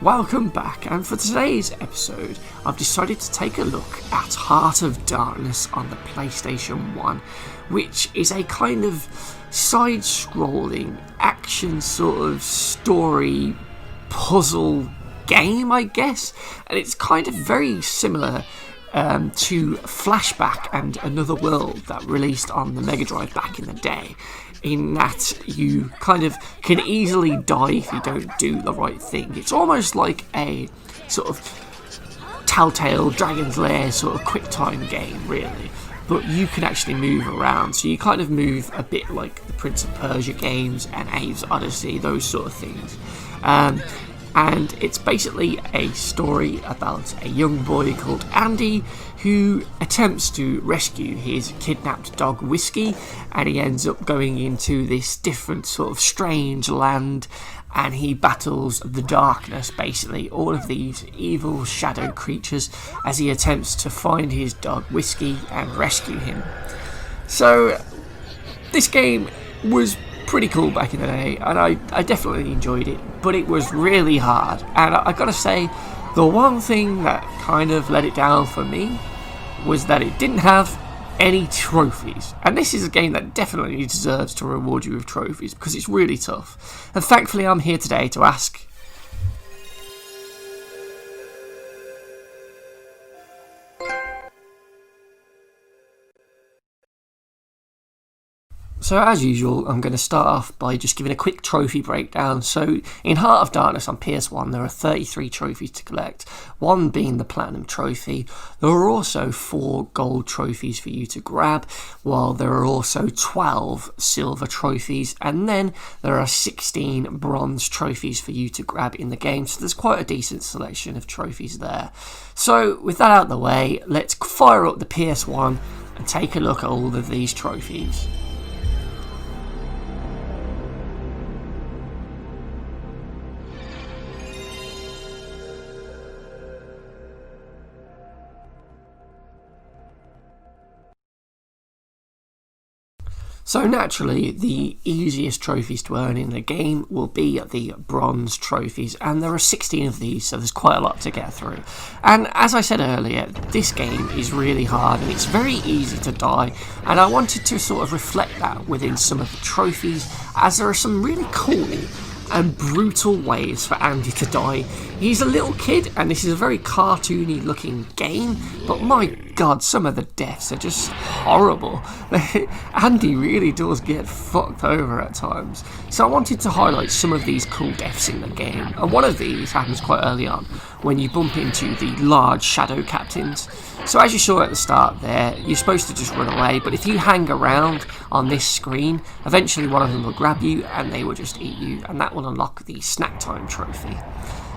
Welcome back, and for today's episode I've decided to take a look at Heart of Darkness on the PlayStation 1, which is a kind of side-scrolling action sort of story puzzle game, I guess, and it's kind of very similar to Flashback and Another World that released on the Mega Drive back in the day, in that you kind of can easily die if you don't do the right thing. It's almost like a sort of Telltale Dragon's Lair sort of quick time game, really, but you can actually move around, so you kind of move a bit like the Prince of Persia games and Abe's Odyssey, those sort of things. And it's basically a story about a young boy called Andy who attempts to rescue his kidnapped dog Whiskey, and he ends up going into this different sort of strange land, and he battles the darkness, basically all of these evil shadow creatures, as he attempts to find his dog Whiskey and rescue him. So this game was pretty cool back in the day, and I definitely enjoyed it, but it was really hard, and I gotta say, the one thing that kind of let it down for me was that it didn't have any trophies, and this is a game that definitely deserves to reward you with trophies because it's really tough, and thankfully I'm here today to ask. So as usual, I'm going to start off by just giving a quick trophy breakdown. So in Heart of Darkness on PS1 there are 33 trophies to collect, one being the Platinum Trophy. There are also 4 gold trophies for you to grab, while there are also 12 silver trophies, and then there are 16 bronze trophies for you to grab in the game, so there's quite a decent selection of trophies there. So with that out of the way, let's fire up the PS1 and take a look at all of these trophies. So naturally, the easiest trophies to earn in the game will be the bronze trophies, and there are 16 of these, so there's quite a lot to get through. And as I said earlier, this game is really hard and it's very easy to die, and I wanted to sort of reflect that within some of the trophies, as there are some really cool and brutal ways for Andy to die. He's a little kid and this is a very cartoony looking game, but my god, some of the deaths are just horrible. Andy really does get fucked over at times. So I wanted to highlight some of these cool deaths in the game, and one of these happens quite early on when you bump into the large shadow captains. So as you saw at the start there, you're supposed to just run away, but if you hang around on this screen, eventually one of them will grab you and they will just eat you, and that will unlock the Snack Time trophy.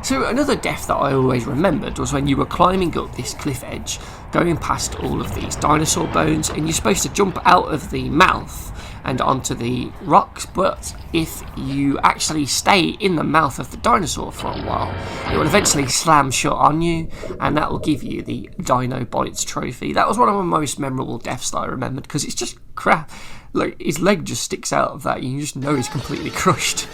So another death that I always remembered was when you were climbing up this cliff edge, going past all of these dinosaur bones, and you're supposed to jump out of the mouth and onto the rocks, but if you actually stay in the mouth of the dinosaur for a while, it will eventually slam shut on you, and that will give you the Dino Bites trophy. That was one of my most memorable deaths that I remembered, because it's just crap. Like, his leg just sticks out of that, you just know he's completely crushed.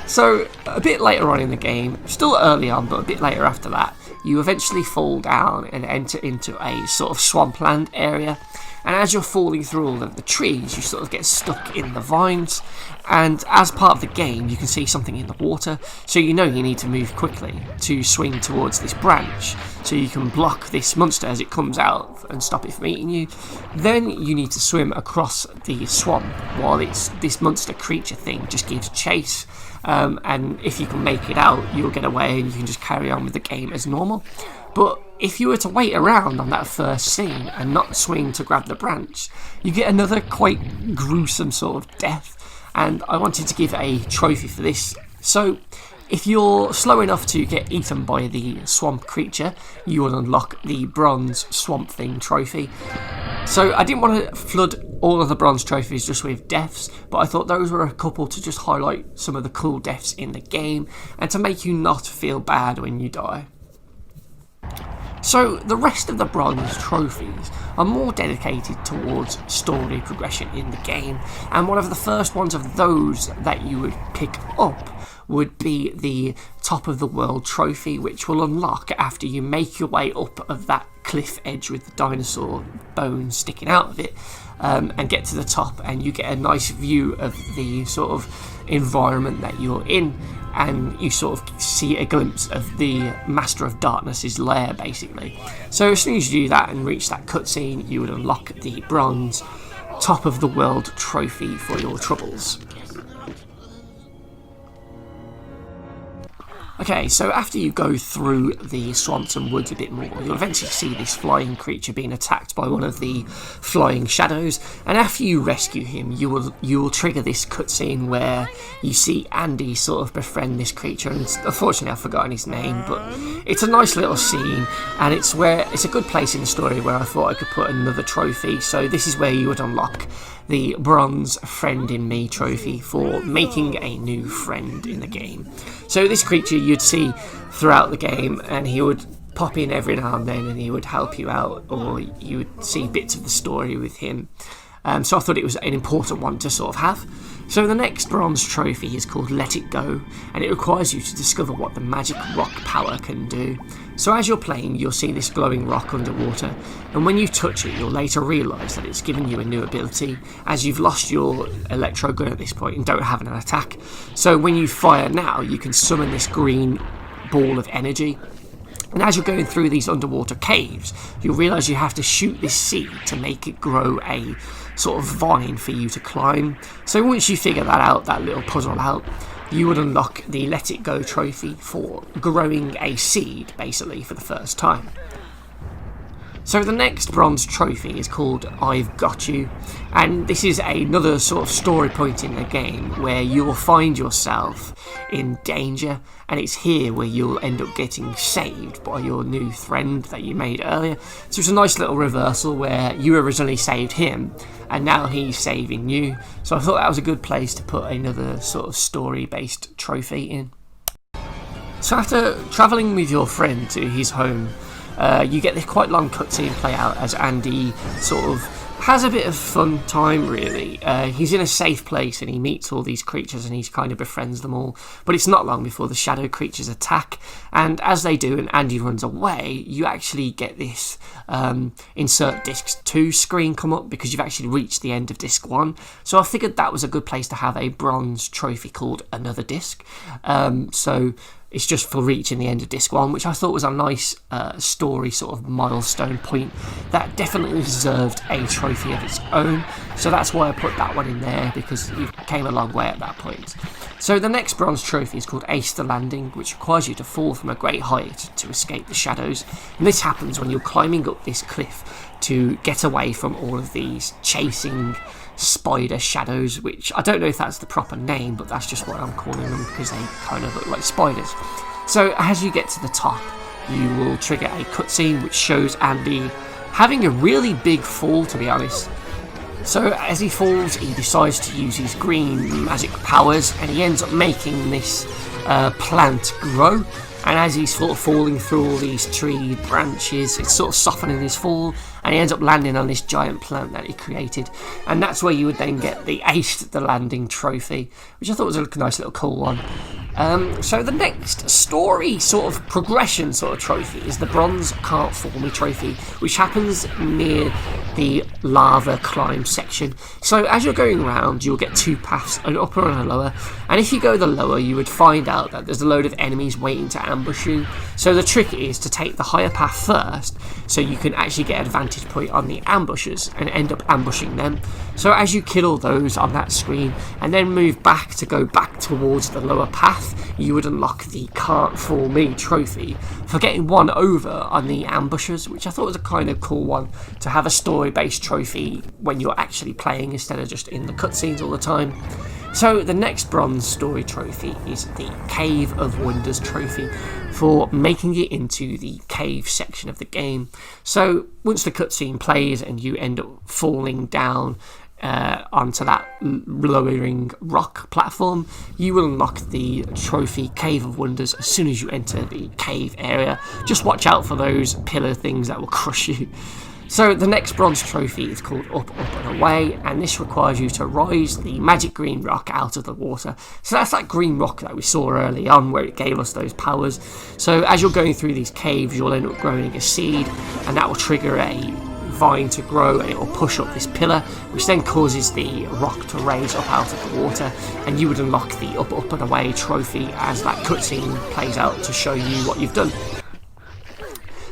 So a bit later on in the game, still early on, but a bit later after that, you eventually fall down and enter into a sort of swampland area, and as you're falling through all of the trees, you sort of get stuck in the vines, and as part of the game you can see something in the water, so you know you need to move quickly to swing towards this branch so you can block this monster as it comes out and stop it from eating you. Then you need to swim across the swamp while this monster creature thing just gives chase, and if you can make it out, you'll get away and you can just carry on with the game as normal. But if you were to wait around on that first scene and not swing to grab the branch, you get another quite gruesome sort of death, and I wanted to give a trophy for this. So if you're slow enough to get eaten by the swamp creature, you will unlock the bronze Swamp Thing trophy. So I didn't want to flood all of the bronze trophies just with deaths, but I thought those were a couple to just highlight some of the cool deaths in the game and to make you not feel bad when you die. So the rest of the bronze trophies are more dedicated towards story progression in the game, and one of the first ones of those that you would pick up would be the top of the world trophy, which will unlock after you make your way up of that cliff edge with the dinosaur bones sticking out of it, and get to the top, and you get a nice view of the sort of environment that you're in, and you sort of see a glimpse of the Master of Darkness's lair, basically. So as soon as you do that and reach that cutscene, you would unlock the bronze top of the world trophy for your troubles. Okay, so after you go through the swamps and woods a bit more, you'll eventually see this flying creature being attacked by one of the flying shadows, and after you rescue him, you will trigger this cutscene where you see Andy sort of befriend this creature, and unfortunately I've forgotten his name, but it's a nice little scene, and it's a good place in the story where I thought I could put another trophy. So this is where you would unlock the bronze Friend in Me trophy for making a new friend in the game. So this creature you'd see throughout the game, and he would pop in every now and then and he would help you out, or you would see bits of the story with him. So I thought it was an important one to sort of have. So the next bronze trophy is called Let It Go, and it requires you to discover what the magic rock power can do. So as you're playing, you'll see this glowing rock underwater, and when you touch it, you'll later realise that it's given you a new ability, as you've lost your electro gun at this point and don't have an attack. So when you fire now, you can summon this green ball of energy. And as you're going through these underwater caves, you'll realise you have to shoot this seed to make it grow a sort of vine for you to climb. So once you figure that out, that little puzzle out, you would unlock the Let It Go trophy for growing a seed, basically, for the first time. So the next bronze trophy is called I've Got You, and this is another sort of story point in the game where you will find yourself in danger, and it's here where you'll end up getting saved by your new friend that you made earlier. So it's a nice little reversal where you originally saved him and now he's saving you. So I thought that was a good place to put another sort of story-based trophy in. So after travelling with your friend to his home, you get this quite long cutscene play out as Andy sort of has a bit of fun time, really. He's in a safe place and he meets all these creatures and he kind of befriends them all, but it's not long before the shadow creatures attack, and as they do and Andy runs away, you actually get this insert disc 2 screen come up because you've actually reached the end of disc 1. So I figured that was a good place to have a bronze trophy called Another Disc. So it's just for reaching the end of disc 1, which I thought was a nice story sort of milestone point that definitely deserved a trophy of its own. So that's why I put that one in there, because you came a long way at that point. So the next bronze trophy is called Ace the Landing, which requires you to fall from a great height to escape the shadows. And this happens when you're climbing up this cliff to get away from all of these chasing spider shadows, which I don't know if that's the proper name, but that's just what I'm calling them because they kind of look like spiders. So as you get to the top, you will trigger a cutscene which shows Andy having a really big fall, to be honest. So as he falls, he decides to use his green magic powers and he ends up making this plant grow. And as he's sort of falling through all these tree branches, it's sort of softening his fall, and he ends up landing on this giant plant that he created. And that's where you would then get the Ace the Landing trophy, which I thought was a nice little cool one. So the next story sort of progression sort of trophy is the Bronze Can't Fool Me trophy, which happens near the lava climb section. So as you're going around, you'll get 2 paths, an upper and a lower, and if you go the lower, you would find out that there's a load of enemies waiting to ambush you. So the trick is to take the higher path first, so you can actually get an advantage point on the ambushers and end up ambushing them. So as you kill all those on that screen and then move back to go back towards the lower path, you would unlock the Can't Fool Me trophy for getting one over on the ambushers, which I thought was a kind of cool one to have a story-based trophy when you're actually playing instead of just in the cutscenes all the time. So the next bronze story trophy is the Cave of Wonders trophy for making it into the cave section of the game. So once the cutscene plays and you end up falling down onto that lowering rock platform, you will unlock the trophy Cave of Wonders as soon as you enter the cave area. Just watch out for those pillar things that will crush you. So the next bronze trophy is called Up, Up and Away, and this requires you to rise the magic green rock out of the water. So that's that green rock that we saw early on where it gave us those powers. So as you're going through these caves, you'll end up growing a seed, and that will trigger a vine to grow, and it will push up this pillar, which then causes the rock to raise up out of the water, and you would unlock the Up, Up and Away trophy as that cutscene plays out to show you what you've done.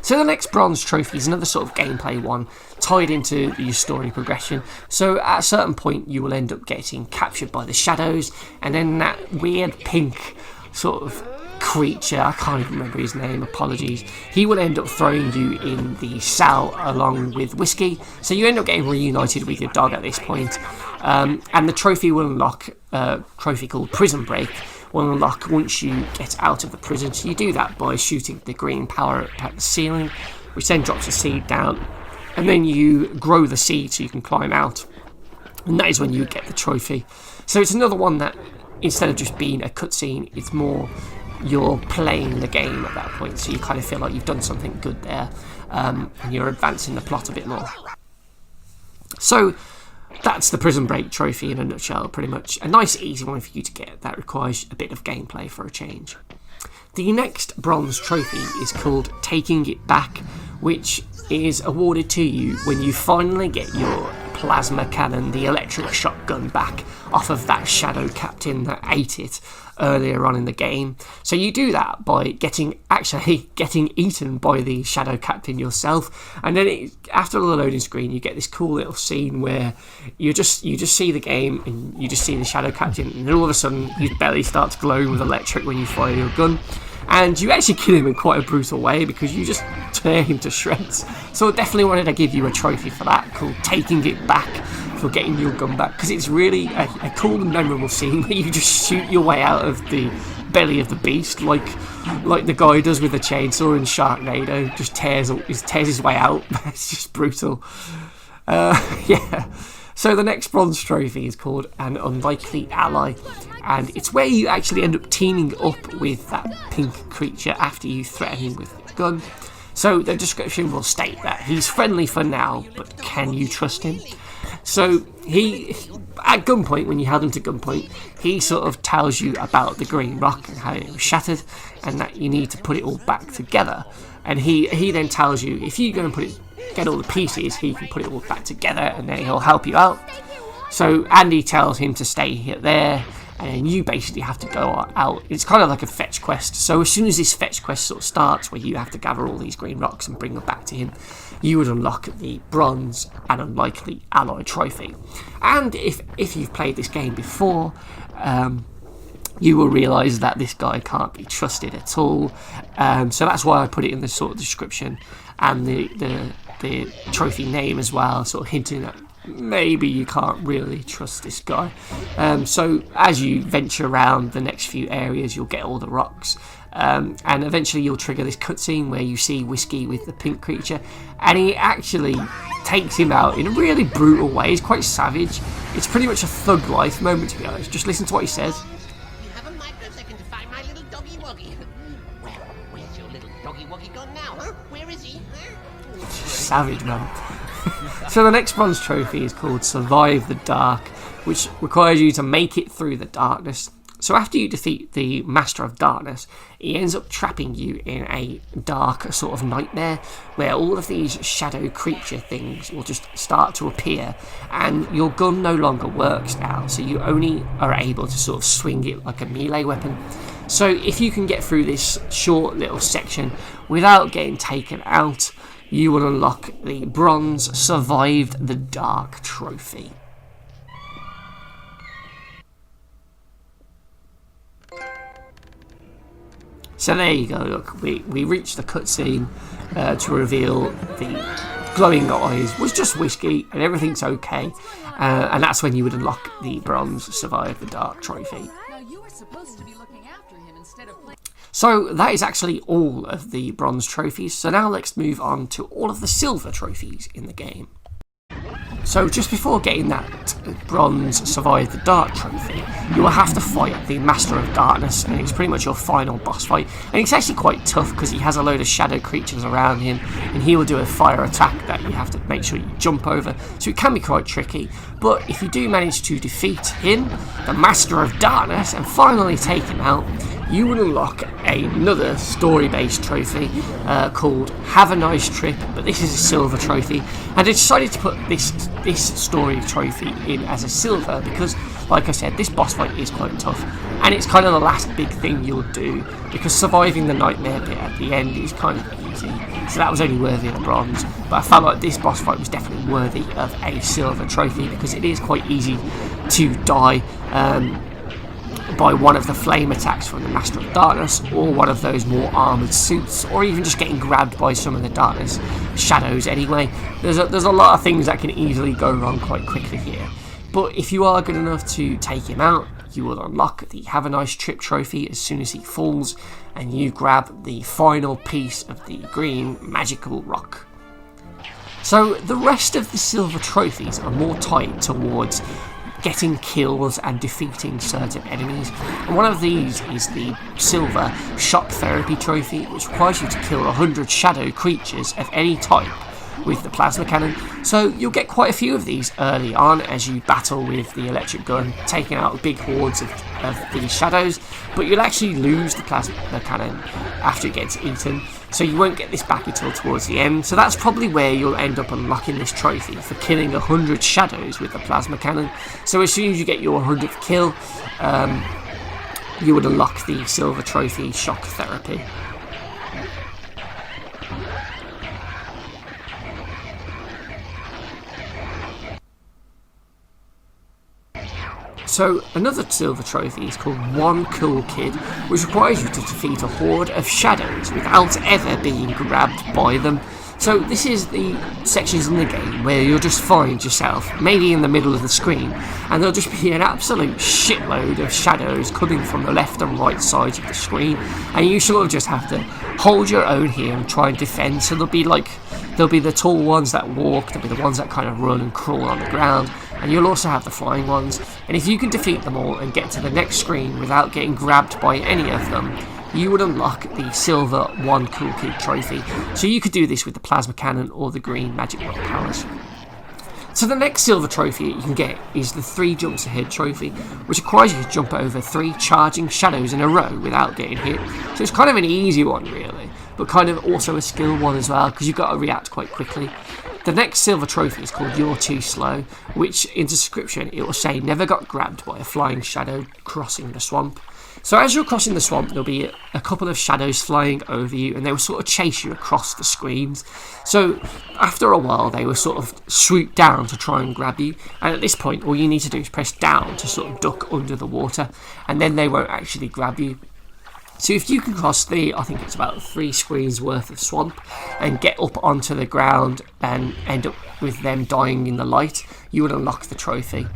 So the next bronze trophy is another sort of gameplay one, tied into your story progression. So at a certain point you will end up getting captured by the shadows, and then that weird pink sort of creature, I can't even remember his name, apologies, he will end up throwing you in the cell along with Whiskey. So you end up getting reunited with your dog at this point, and the trophy will unlock, a trophy called Prison Break, will unlock once you get out of the prison. So you do that by shooting the green power at the ceiling, which then drops a seed down, and then you grow the seed so you can climb out, and that is when you get the trophy. So it's another one that, instead of just being a cutscene, it's more you're playing the game at that point, so you kind of feel like you've done something good there, and you're advancing the plot a bit more. So that's the Prison Break trophy in a nutshell, pretty much. A nice easy one for you to get that requires a bit of gameplay for a change. The next bronze trophy is called Taking It Back, which is awarded to you when you finally get your plasma cannon, the electric shotgun, back off of that shadow captain that ate it earlier on in the game. So you do that by getting eaten by the shadow captain yourself, and then after the loading screen you get this cool little scene where you just see the game and you just see the shadow captain, and then all of a sudden his belly starts glowing with electric when you fire your gun, and you actually kill him in quite a brutal way because you just tear him to shreds. So I definitely wanted to give you a trophy for that, called Taking It Back, for getting your gun back, because it's really a cool and memorable scene where you just shoot your way out of the belly of the beast, like the guy does with the chainsaw in Sharknado, just tears his way out. It's just brutal. Yeah. So the next bronze trophy is called An Unlikely Ally, and it's where you actually end up teaming up with that pink creature after you threaten him with a gun. So the description will state that he's friendly for now, but can you trust him? So he, at gunpoint, when you held him to gunpoint, he sort of tells you about the green rock and how it was shattered, and that you need to put it all back together. And he then tells you if you go and get all the pieces, he can put it all back together, and then he'll help you out. So Andy tells him to stay here there, and then you basically have to go out. It's kind of like a fetch quest. So as soon as this fetch quest sort of starts, where you have to gather all these green rocks and bring them back to him, you would unlock the bronze and Unlikely Ally trophy. And if you've played this game before, you will realise that this guy can't be trusted at all. So that's why I put it in the sort of description and the trophy name as well, sort of hinting at maybe you can't really trust this guy. So as you venture around the next few areas, you'll get all the rocks, and eventually you'll trigger this cutscene where you see Whiskey with the pink creature, and he actually takes him out in a really brutal way. He's quite savage. It's pretty much a thug life moment, to be honest. Just listen to what he says. You have a microsecond to find my little doggy woggy. Well, where's your little doggy woggy gone now, huh? Where is he? Huh? Savage, man. So the next bronze trophy is called Survive the Dark, which requires you to make it through the darkness. So after you defeat the Master of Darkness, he ends up trapping you in a dark sort of nightmare where all of these shadow creature things will just start to appear, and your gun no longer works now, so you only are able to sort of swing it like a melee weapon. So if you can get through this short little section without getting taken out, you will unlock the bronze Survived the Dark trophy. So there you go, look, we reached the cutscene to reveal the glowing eyes was just Whiskey and everything's okay, and that's when you would unlock the bronze Survive the Dark trophy. Now you were supposed to be looking after him instead of playing. So that is actually all of the bronze trophies, so now let's move on to all of the silver trophies in the game. So just before getting that bronze Survive the Dark trophy, you will have to fight the Master of Darkness, and it's pretty much your final boss fight. And it's actually quite tough because he has a load of shadow creatures around him, and he will do a fire attack that you have to make sure you jump over. So it can be quite tricky, but if you do manage to defeat him, the Master of Darkness, and finally take him out, you will unlock another story-based trophy called Have a Nice Trip, but this is a silver trophy, and I decided to put this story trophy in as a silver because, like I said, this boss fight is quite tough, and it's kind of the last big thing you'll do, because surviving the nightmare bit at the end is kind of easy, so that was only worthy of the bronze, but I felt like this boss fight was definitely worthy of a silver trophy because it is quite easy to die by one of the flame attacks from the Master of Darkness, or one of those more armoured suits, or even just getting grabbed by some of the Darkness shadows anyway. There's a lot of things that can easily go wrong quite quickly here. But if you are good enough to take him out, you will unlock the Have a Nice Trip trophy as soon as he falls, and you grab the final piece of the green magical rock. So the rest of the silver trophies are more tied towards getting kills and defeating certain enemies, and one of these is the silver shock therapy trophy, which requires you to kill 100 shadow creatures of any type with the plasma cannon. So you'll get quite a few of these early on as you battle with the electric gun, taking out big hordes of these shadows, but you'll actually lose the plasma cannon after it gets eaten, so you won't get this back until towards the end. So that's probably where you'll end up unlocking this trophy, for killing 100 shadows with the plasma cannon. So as soon as you get your 100th kill, you would unlock the silver trophy shock therapy. So another silver trophy is called One Cool Kid, which requires you to defeat a horde of shadows without ever being grabbed by them. So this is the sections in the game where you'll just find yourself maybe in the middle of the screen, and there'll just be an absolute shitload of shadows coming from the left and right sides of the screen, and you sort of just have to hold your own here and try and defend. So there'll be the tall ones that walk, there'll be the ones that kind of run and crawl on the ground, and you'll also have the flying ones. And if you can defeat them all and get to the next screen without getting grabbed by any of them, you would unlock the silver One Cool Kid trophy. So you could do this with the plasma cannon or the green magic rock powers. So the next silver trophy you can get is the 3 jumps ahead trophy, which requires you to jump over 3 charging shadows in a row without getting hit. So it's kind of an easy one really, but kind of also a skill one as well, because you've got to react quite quickly. The next silver trophy is called You're Too Slow, which in description it will say never got grabbed by a flying shadow crossing the swamp. So as you're crossing the swamp, there'll be a couple of shadows flying over you, and they will sort of chase you across the screens. So after a while, they will sort of swoop down to try and grab you, and at this point, all you need to do is press down to sort of duck under the water, and then they won't actually grab you. So if you can cross I think it's about 3 screens worth of swamp, and get up onto the ground and end up with them dying in the light, you would unlock the trophy.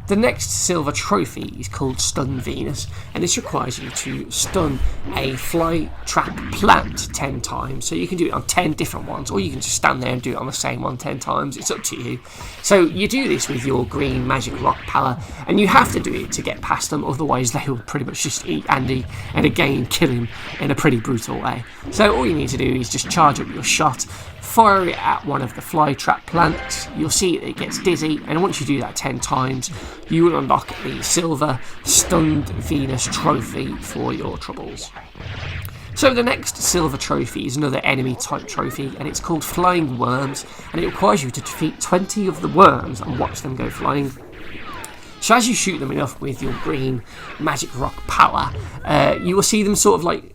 The next silver trophy is called Stun Venus, and this requires you to stun a fly trap plant 10 times. So you can do it on 10 different ones, or you can just stand there and do it on the same one 10 times. It's up to you. So you do this with your green magic rock power, and you have to do it to get past them, otherwise they will pretty much just eat Andy and again kill him in a pretty brutal way. So all you need to do is just charge up your shot, fire it at one of the fly trap plants. You'll see it gets dizzy, and once you do that 10 times, you will unlock the silver Stunned Venus trophy for your troubles. So the next silver trophy is another enemy type trophy, and it's called Flying Worms, and it requires you to defeat 20 of the worms and watch them go flying. So as you shoot them enough with your green magic rock power, you will see them sort of like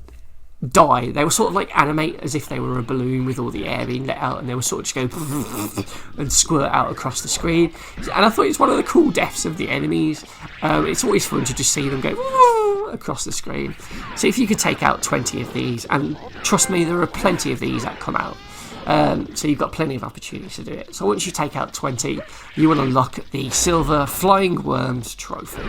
die. They will sort of like animate as if they were a balloon with all the air being let out, and they will sort of just go and squirt out across the screen. And I thought it's one of the cool deaths of the enemies. It's always fun to just see them go across the screen. So if you could take out 20 of these, and trust me, there are plenty of these that come out. So you've got plenty of opportunities to do it. So once you take out 20, you will unlock the silver Flying Worms trophy.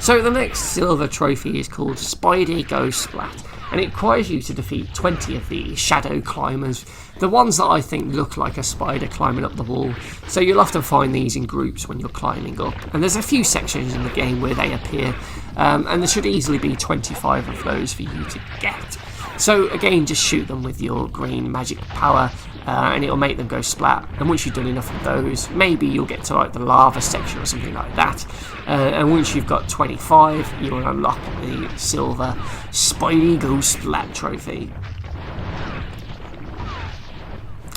So the next silver trophy is called Spidey Goes Splat, and it requires you to defeat 20 of the shadow climbers, the ones that I think look like a spider climbing up the wall. So you'll often find these in groups when you're climbing up, and there's a few sections in the game where they appear, and there should easily be 25 of those for you to get. So again, just shoot them with your green magic power, and it'll make them go splat. And once you've done enough of those, maybe you'll get to like the lava section or something like that. And once you've got 25, you will unlock the silver Spidey Go Splat trophy.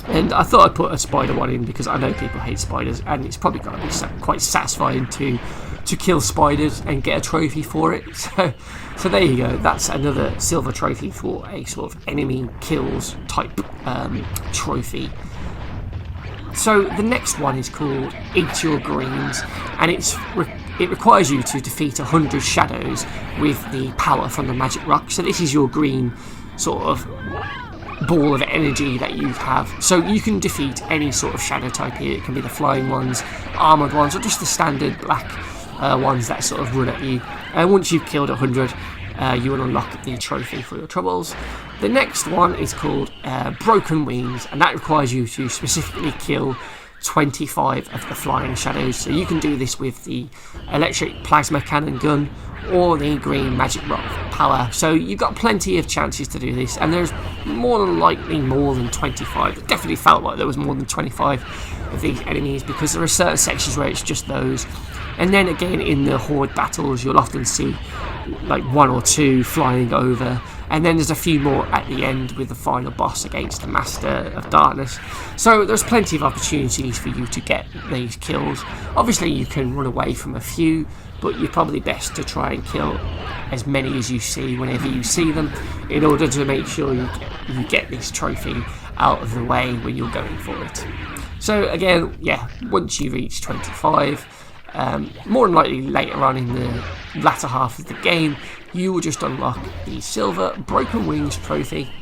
And I thought I'd put a spider one in because I know people hate spiders, and it's probably going to be quite satisfying to kill spiders and get a trophy for it. So there you go. That's another silver trophy for a sort of enemy kills type trophy. So the next one is called Eat Your Greens, and it requires you to defeat 100 shadows with the power from the magic rock. So this is your green sort of ball of energy that you have. So you can defeat any sort of shadow type here. It can be the flying ones, armoured ones, or just the standard black ones that sort of run at you. And once you've killed 100, you will unlock the trophy for your troubles. The next one is called Broken Wings, and that requires you to specifically kill 25 of the flying shadows. So you can do this with the electric plasma cannon gun or the green magic rock power. So you've got plenty of chances to do this, and there's more than likely more than 25. It definitely felt like there was more than 25 of these enemies, because there are certain sections where it's just those. And then again, in the horde battles, you'll often see like 1 or 2 flying over, and then there's a few more at the end with the final boss against the Master of Darkness. So there's plenty of opportunities for you to get these kills. Obviously you can run away from a few, but you're probably best to try and kill as many as you see whenever you see them, in order to make sure you get this trophy out of the way when you're going for it. So again, yeah, once you reach 25, more than likely later on in the latter half of the game, you will just unlock the silver Broken Wings trophy.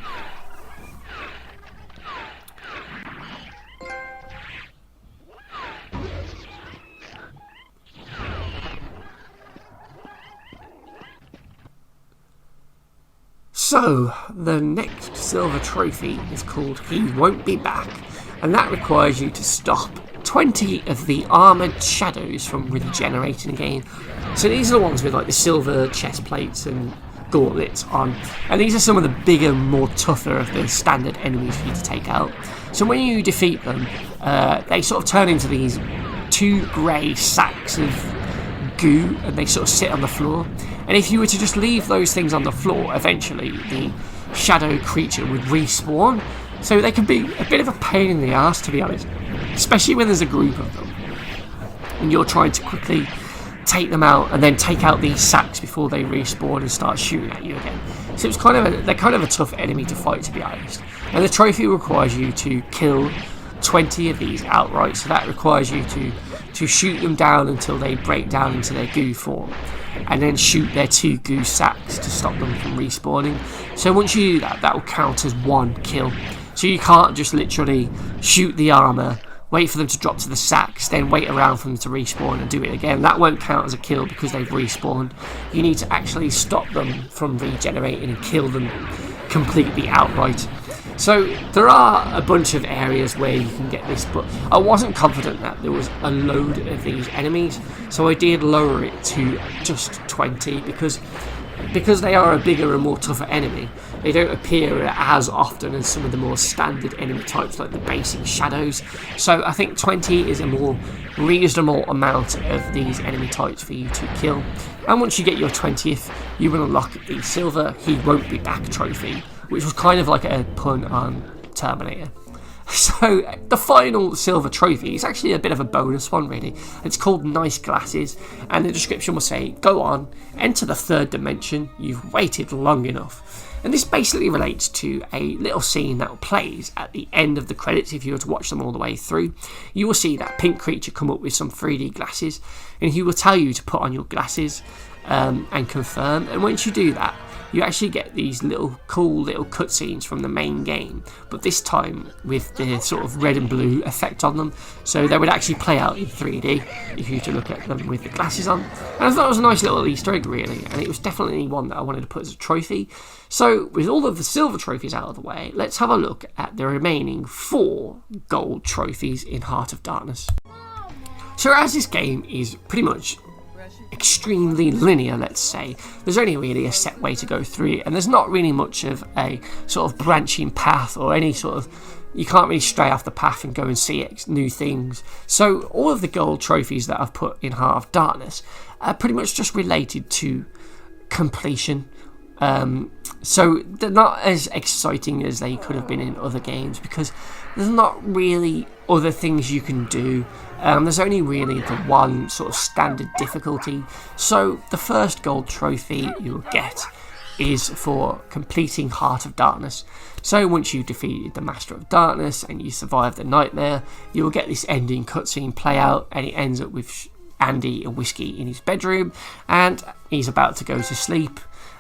So, the next silver trophy is called He Won't Be Back, and that requires you to stop 20 of the armoured shadows from regenerating again. So these are the ones with like the silver chest plates and gauntlets on, and these are some of the bigger, more tougher of the standard enemies for you to take out. So when you defeat them, they sort of turn into these 2 grey sacks of goo, and they sort of sit on the floor. And if you were to just leave those things on the floor, eventually the shadow creature would respawn. So they can be a bit of a pain in the ass, to be honest, especially when there's a group of them and you're trying to quickly take them out and then take out these sacks before they respawn and start shooting at you again. So it's they're kind of a tough enemy to fight, to be honest. And the trophy requires you to kill 20 of these outright, so that requires you to shoot them down until they break down into their goo form, and then shoot their 2 goo sacks to stop them from respawning. So once you do that, that will count as 1 kill. So you can't just literally shoot the armour, wait for them to drop to the sacks, then wait around for them to respawn and do it again. That won't count as a kill because they've respawned. You need to actually stop them from regenerating and kill them completely outright. So there are a bunch of areas where you can get this, but I wasn't confident that there was a load of these enemies, so I did lower it to just 20 because they are a bigger and more tougher enemy. They don't appear as often as some of the more standard enemy types like the basic shadows. So I think 20 is a more reasonable amount of these enemy types for you to kill. And once you get your 20th, you will unlock the silver He Won't Be Back trophy, which was kind of like a pun on Terminator. So the final silver trophy is actually a bit of a bonus one, really. It's called Nice Glasses, and the description will say, go on, enter the 3rd dimension, you've waited long enough. And this basically relates to a little scene that plays at the end of the credits. If you were to watch them all the way through, you will see that pink creature come up with some 3D glasses, and he will tell you to put on your glasses and confirm. And once you do that, you actually get these cool little cutscenes from the main game, but this time with the sort of red and blue effect on them, so they would actually play out in 3D if you were to look at them with the glasses on. And I thought it was a nice little Easter egg really, and it was definitely one that I wanted to put as a trophy. So with all of the silver trophies out of the way, let's have a look at the remaining 4 gold trophies in Heart of Darkness. So as this game is pretty much extremely linear, let's say, there's only really a set way to go through it, and there's not really much of a sort of branching path or any sort of, you can't really stray off the path and go and see new things. So all of the gold trophies that I've put in Heart of Darkness are pretty much just related to completion. So they're not as exciting as they could have been in other games, because there's not really other things you can do. There's only really the one sort of standard difficulty. So the first gold trophy you'll get is for completing Heart of Darkness. So once you've defeated the Master of Darkness and you survive the nightmare, you will get this ending cutscene play out, and it ends up with Andy and Whiskey in his bedroom, and he's about to go to sleep.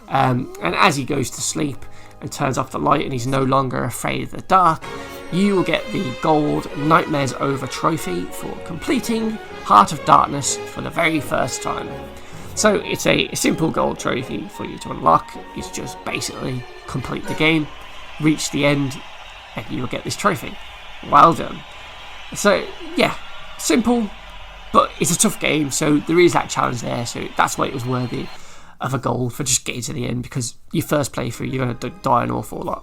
And as he goes to sleep and turns off the light and he's no longer afraid of the dark, you will get the gold Nightmares Over trophy for completing Heart of Darkness for the very first time. So it's a simple gold trophy for you to unlock. It's just basically complete the game, reach the end, and you'll get this trophy. Well done. So yeah, simple, but it's a tough game, so there is that challenge there, so that's why it was worthy of a gold for just getting to the end, because your first playthrough you're going to die an awful lot.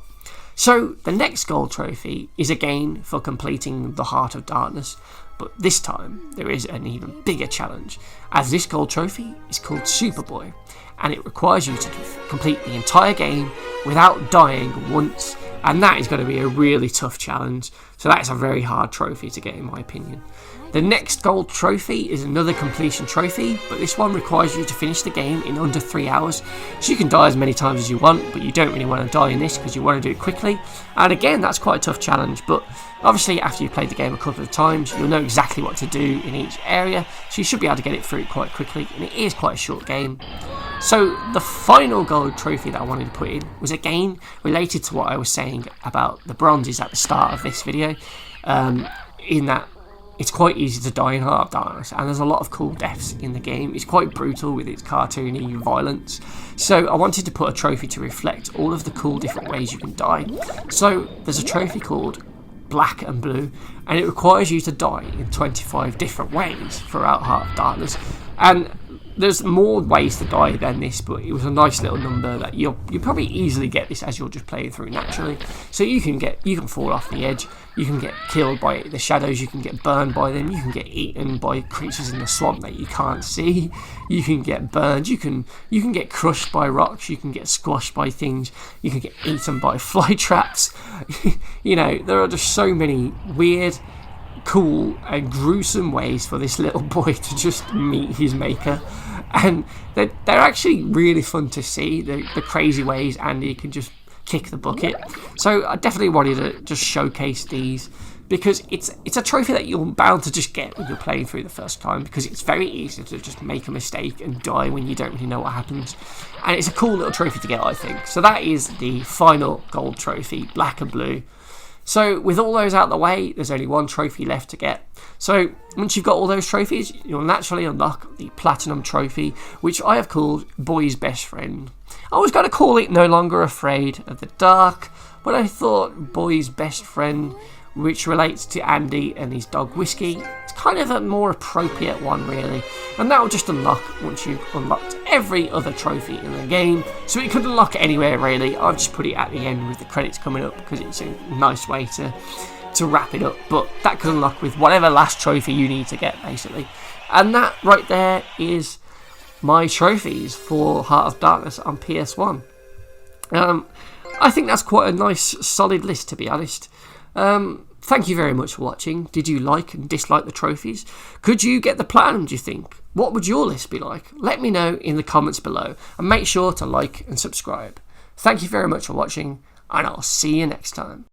So the next gold trophy is again for completing the Heart of Darkness, but this time there is an even bigger challenge, as this gold trophy is called Superboy, and it requires you to complete the entire game without dying once, and that is going to be a really tough challenge, so that's a very hard trophy to get in my opinion. The next gold trophy is another completion trophy, but this one requires you to finish the game in under 3 hours. So you can die as many times as you want, but you don't really want to die in this because you want to do it quickly. And again, that's quite a tough challenge, but obviously after you've played the game a couple of times, you'll know exactly what to do in each area, so you should be able to get it through quite quickly, and it is quite a short game. So the final gold trophy that I wanted to put in was again related to what I was saying about the bronzes at the start of this video, in that it's quite easy to die in Heart of Darkness, and there's a lot of cool deaths in the game. It's quite brutal with its cartoony violence. So I wanted to put a trophy to reflect all of the cool different ways you can die. So there's a trophy called Black and Blue, and it requires you to die in 25 different ways throughout Heart of Darkness. And there's more ways to die than this, but it was a nice little number that you probably easily get this as you're just playing through naturally. So you can fall off the edge, you can get killed by the shadows, you can get burned by them, you can get eaten by creatures in the swamp that you can't see, you can get burned, you can get crushed by rocks, you can get squashed by things, you can get eaten by fly traps. You know, there are just so many weird, cool and gruesome ways for this little boy to just meet his maker, and they're actually really fun to see, the crazy ways Andy can just kick the bucket. So I definitely wanted to just showcase these, because it's a trophy that you're bound to just get when you're playing through the first time, because it's very easy to just make a mistake and die when you don't really know what happens, and it's a cool little trophy to get, I think. So that is the final gold trophy, Black and Blue. So with all those out of the way, there's only one trophy left to get. So once you've got all those trophies, you'll naturally unlock the Platinum Trophy, which I have called Boy's Best Friend. I was going to call it No Longer Afraid of the Dark, but I thought Boy's Best Friend, which relates to Andy and his dog Whiskey, it's kind of a more appropriate one really, and that will just unlock once you've unlocked every other trophy in the game. So it could unlock anywhere really. I've just put it at the end with the credits coming up because it's a nice way to wrap it up, but that could unlock with whatever last trophy you need to get basically. And that right there is my trophies for Heart of Darkness on PS1. I think that's quite a nice solid list, to be honest. Thank you very much for watching. Did you like and dislike the trophies? Could you get the platinum, do you think? What would your list be like? Let me know in the comments below, and make sure to like and subscribe. Thank you very much for watching, and I'll see you next time.